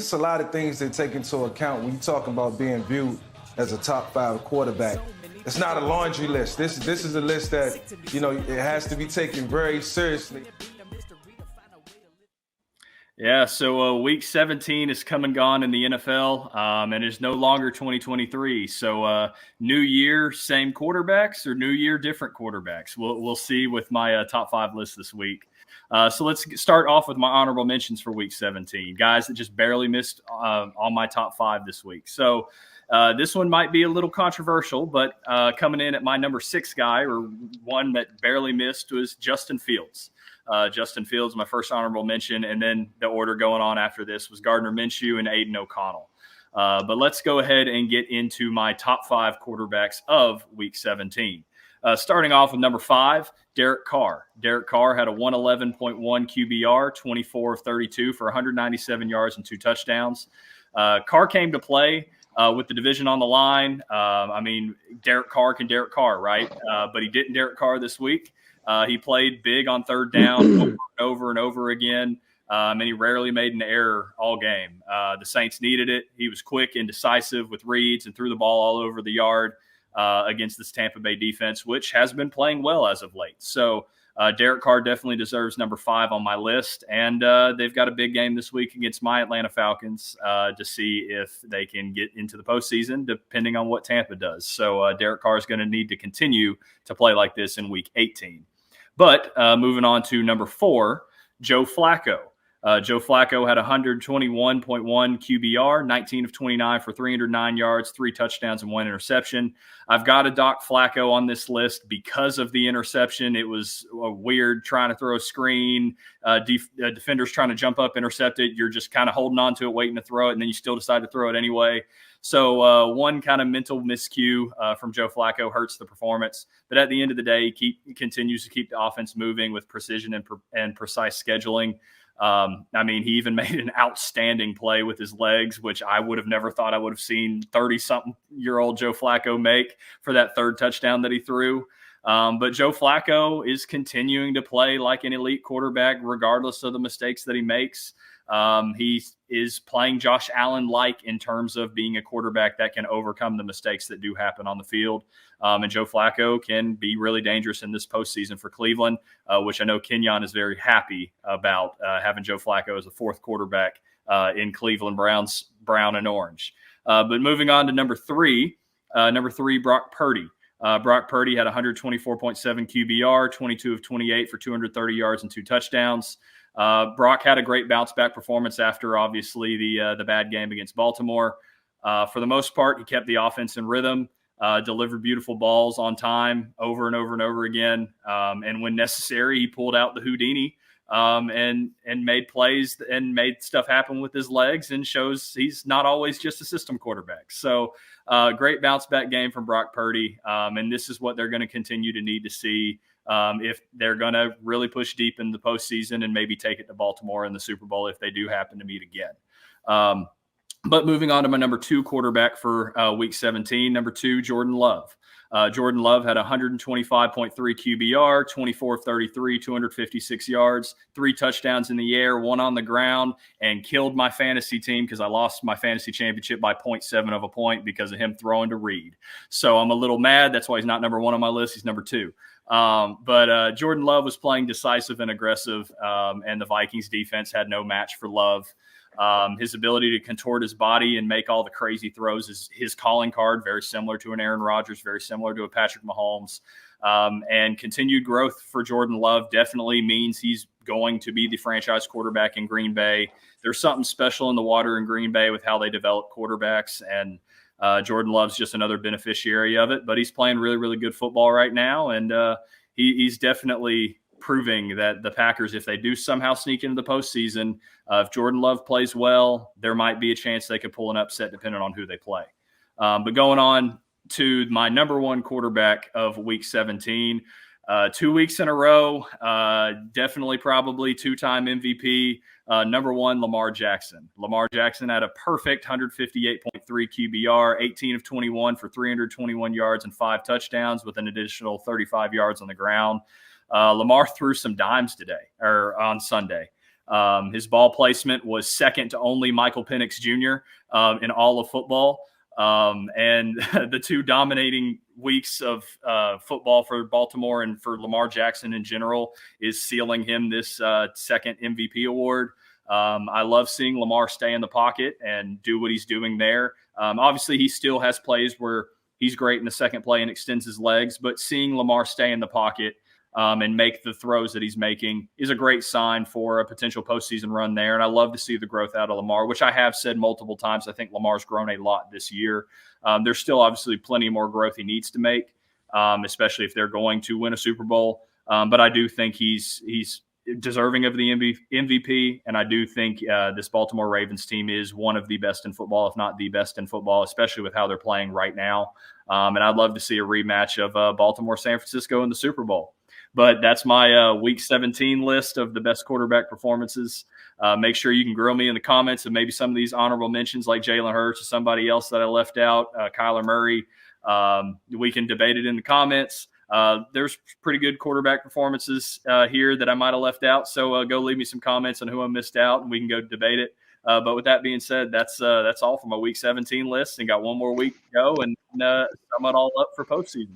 it's a lot of things that take into account when you talking about being viewed as a top 5 quarterback. It's not a laundry list. This is a list that, it has to be taken very seriously. Yeah, so Week 17 is come and gone in the NFL, and it's no longer 2023. So new year, same quarterbacks, or new year, different quarterbacks. We'll see with my top 5 list this week. So let's start off with my honorable mentions for Week 17. Guys that just barely missed on my top 5 this week. So this one might be a little controversial, but coming in at my number 6 guy, or one that barely missed, was Justin Fields. Justin Fields, my first honorable mention, and then the order going on after this was Gardner Minshew and Aiden O'Connell. But let's go ahead and get into my top 5 quarterbacks of Week 17. Starting off with number 5, Derek Carr. Derek Carr had a 111.1 QBR, 24 of 32 for 197 yards and 2 touchdowns. Carr came to play with the division on the line. Derek Carr can Derek Carr, right? But he didn't Derek Carr this week. He played big on third down over and over again, and he rarely made an error all game. The Saints needed it. He was quick and decisive with reads and threw the ball all over the yard against this Tampa Bay defense, which has been playing well as of late. So Derek Carr definitely deserves number 5 on my list, and they've got a big game this week against my Atlanta Falcons to see if they can get into the postseason, depending on what Tampa does. So Derek Carr is going to need to continue to play like this in Week 18. But moving on to number 4, Joe Flacco. Joe Flacco had 121.1 QBR, 19 of 29 for 309 yards, 3 touchdowns, and 1 interception. I've got to dock Flacco on this list because of the interception. It was weird trying to throw a screen, defenders trying to jump up, intercept it. You're just kind of holding on to it, waiting to throw it, and then you still decide to throw it anyway. So one kind of mental miscue from Joe Flacco hurts the performance. But at the end of the day, he continues to keep the offense moving with precision and precise scheduling. He even made an outstanding play with his legs, which I would have never thought I would have seen 30-something-year-old Joe Flacco make for that third touchdown that he threw. But Joe Flacco is continuing to play like an elite quarterback, regardless of the mistakes that he makes. He is playing Josh Allen-like in terms of being a quarterback that can overcome the mistakes that do happen on the field. And Joe Flacco can be really dangerous in this postseason for Cleveland, which I know Kenyon is very happy about having Joe Flacco as the 4th quarterback in Cleveland Browns, brown and orange. But moving on to number 3, Brock Purdy. Brock Purdy had 124.7 QBR, 22 of 28 for 230 yards and 2 touchdowns. Brock had a great bounce back performance after obviously the bad game against Baltimore. For the most part, he kept the offense in rhythm, delivered beautiful balls on time over and over and over again. And when necessary, he pulled out the Houdini and made plays and made stuff happen with his legs, and shows he's not always just a system quarterback. So great bounce back game from Brock Purdy. And this is what they're going to continue to need to see if they're going to really push deep in the postseason and maybe take it to Baltimore in the Super Bowl if they do happen to meet again. But moving on to my number 2 quarterback for Week 17, number 2, Jordan Love. Jordan Love had 125.3 QBR, 24 of 33, 256 yards, 3 touchdowns in the air, 1 on the ground, and killed my fantasy team because I lost my fantasy championship by 0.7 of a point because of him throwing to Reed. So I'm a little mad. That's why he's not number 1 on my list. He's number 2. But Jordan Love was playing decisive and aggressive, and the Vikings defense had no match for Love. His ability to contort his body and make all the crazy throws is his calling card, very similar to an Aaron Rodgers, very similar to a Patrick Mahomes. And continued growth for Jordan Love definitely means he's going to be the franchise quarterback in Green Bay. There's something special in the water in Green Bay with how they develop quarterbacks, and Jordan Love's just another beneficiary of it. But he's playing really, really good football right now, and he's definitely proving that the Packers, if they do somehow sneak into the postseason, if Jordan Love plays well, there might be a chance they could pull an upset depending on who they play. But going on to my number 1 quarterback of Week 17, 2 weeks in a row, definitely probably 2-time MVP, number 1, Lamar Jackson. Lamar Jackson had a perfect 158.3 QBR, 18 of 21 for 321 yards and 5 touchdowns with an additional 35 yards on the ground. Lamar threw some dimes today or on Sunday. His ball placement was second to only Michael Penix Jr. In all of football. And the two dominating weeks of football for Baltimore and for Lamar Jackson in general is sealing him this second MVP award. I love seeing Lamar stay in the pocket and do what he's doing there. Obviously, he still has plays where he's great in the second play and extends his legs, but seeing Lamar stay in the pocket and make the throws that he's making is a great sign for a potential postseason run there. And I love to see the growth out of Lamar, which I have said multiple times. I think Lamar's grown a lot this year. There's still obviously plenty more growth he needs to make, especially if they're going to win a Super Bowl. But I do think he's deserving of the MVP, and I do think this Baltimore Ravens team is one of the best in football, if not the best in football, especially with how they're playing right now. And I'd love to see a rematch of Baltimore-San Francisco in the Super Bowl. But that's my Week 17 list of the best quarterback performances. Make sure you can grill me in the comments and maybe some of these honorable mentions like Jalen Hurts or somebody else that I left out, Kyler Murray. We can debate it in the comments. There's pretty good quarterback performances here that I might have left out. So go leave me some comments on who I missed out, and we can go debate it. But with that being said, that's all for my Week 17 list, and got one more week to go and sum it all up for postseason.